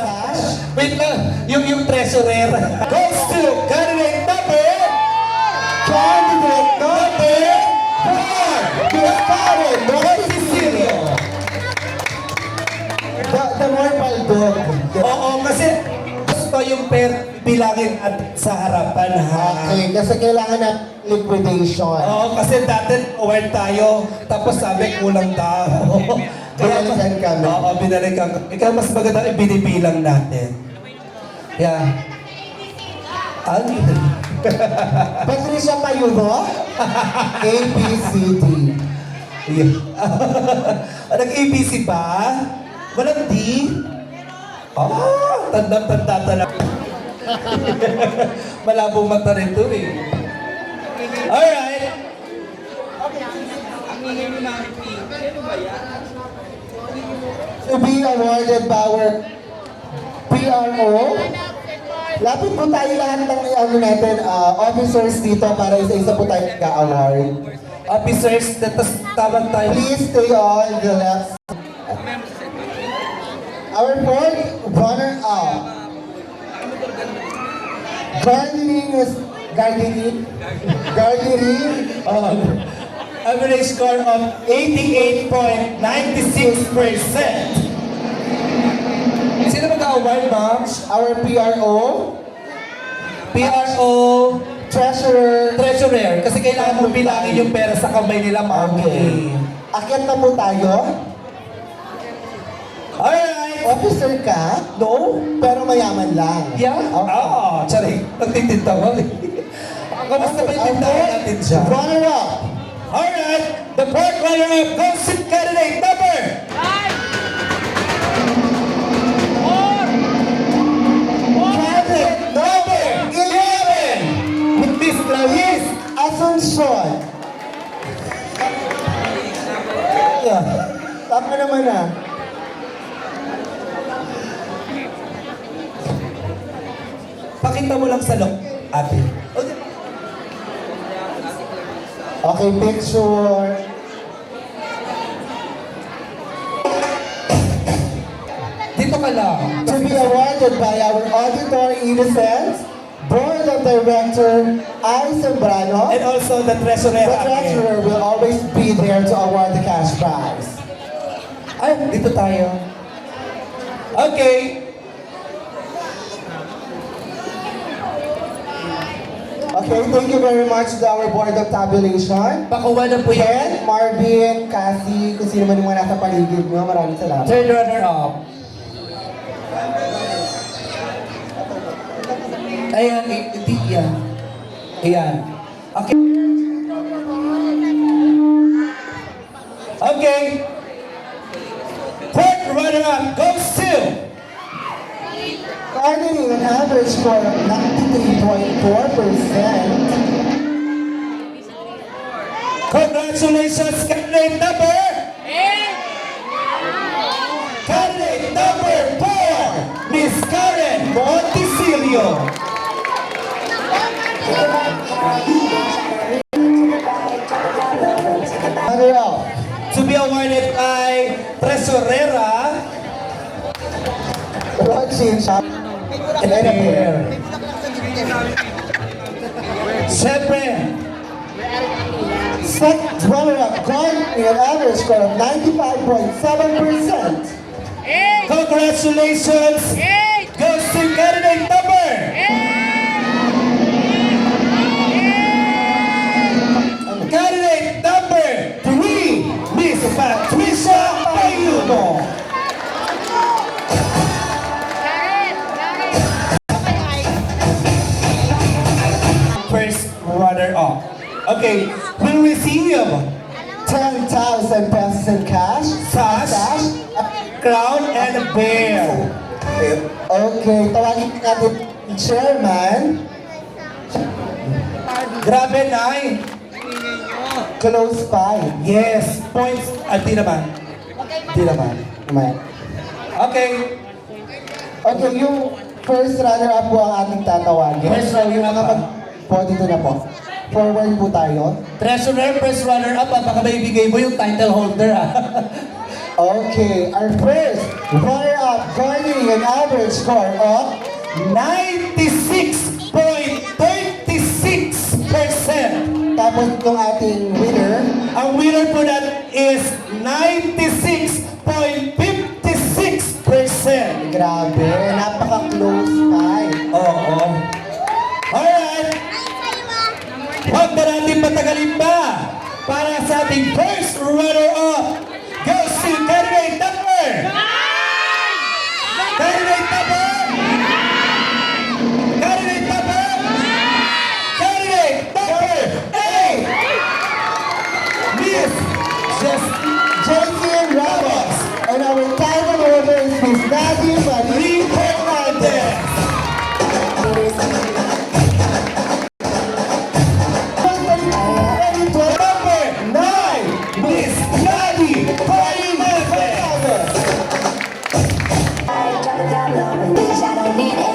cash. Wait lang, yung treasurer. Goes to candidate number... Candidate number 4! Karen Cecilio. the more paldo. Oo, kasi gusto yung bilangin at sa harapan, ha? Okay, kasi kailangan ng liquidation. Oo, kasi dati aware tayo, tapos sabi kulang daw. Binalikan kami. Oo, binalikan kami. Ikaw mas maganda ibinibilang natin. Yeah. Ano? Patricia Mayuno, A, B, C, D. Yeah. Nag-ABC pa? Walang D? Tanda-tanda talaga. Malabong mata rin ito eh. Alright. To be awarded by our PRO. Lapit po tayo lahat ng natin, officers dito para isa-isa po tayo nag-award. Officers, tawag tayo. Please stay on the left. Our fourth runner-up. Gardening. Average score of 88.96%. Sino mag-award, ma'am? Our PRO. PRO Treasurer. Kasi kailangan mo bilangin yung pera sa kamay nila, ma'am. Okay. Akyat na po tayo. Alright. Officer ka? No? Pero mayaman lang. Yeah? Okay. Tsari. Nagtitinta mo. Kamusta ba yung tindahan natin siya? Runner-up. Alright. The fourth runner-up goes to candidate number... Candidate number 11. Miss Clarice Asuncion. Tama naman ah. Pakita mo lang sa look, ate. Okay, picture. Dito ka lang. To be awarded by our auditor Innocence, Board of Director I. Sembrano. And also the treasurer. The treasurer will always be there to award the cash prize. Ay, dito tayo. Okay. Okay, thank you very much to our Board of Tabulation. Pakuha na po yan. Ken, Marvin, Cassie, kung sino man yung mga nasa paligid nyo, maraming salamat. Third runner-up. Ayan, hindi yan. Ayan. Okay. Okay. Fourth runner-up goes to... Garnering an average score of 93.4%. Congratulations, candidate number... Candidate number 4, Miss Karen Monticelio. Runner-up. To be awarded by Tresorera Rochelle Shop. and Bear. Siyempre, Second runner-up, garnering an average score of 95.7%. congratulations goes to candidate number... Candidate number 3, Miss Patricia Payuno. First runner-up. Okay, will receive 10,000 pesos in cash. sash, crown, and a bear. Okay, tawagin natin yung chairman. Grabe, Nay. Close by. Yes, points. Di naman. Di naman. Naman. Okay. Okay, yung first runner-up po ang ating tatawagin. First runner-up Yung mga pa. po, dito na po. Forward po tayo. Treasurer, first runner-up, baka maibigay mo yung title holder, Okay, our first runner-up garnering an average score of 96.36%. tapos itong ating winner. Ang winner po that is 96.56%. Grabe, napaka-close pa. Oo. Alright. Huwag na natin patagalin pa para sa ating first runner-up. Goes to candidate number! Candidate number! Candidate number! Candidate number 8! Miss Just JC Ramos. And our title holder is Miss Nadia Marie. Lee Fernandez! Number 9! Miss Yadi Fernandez! I don't need it.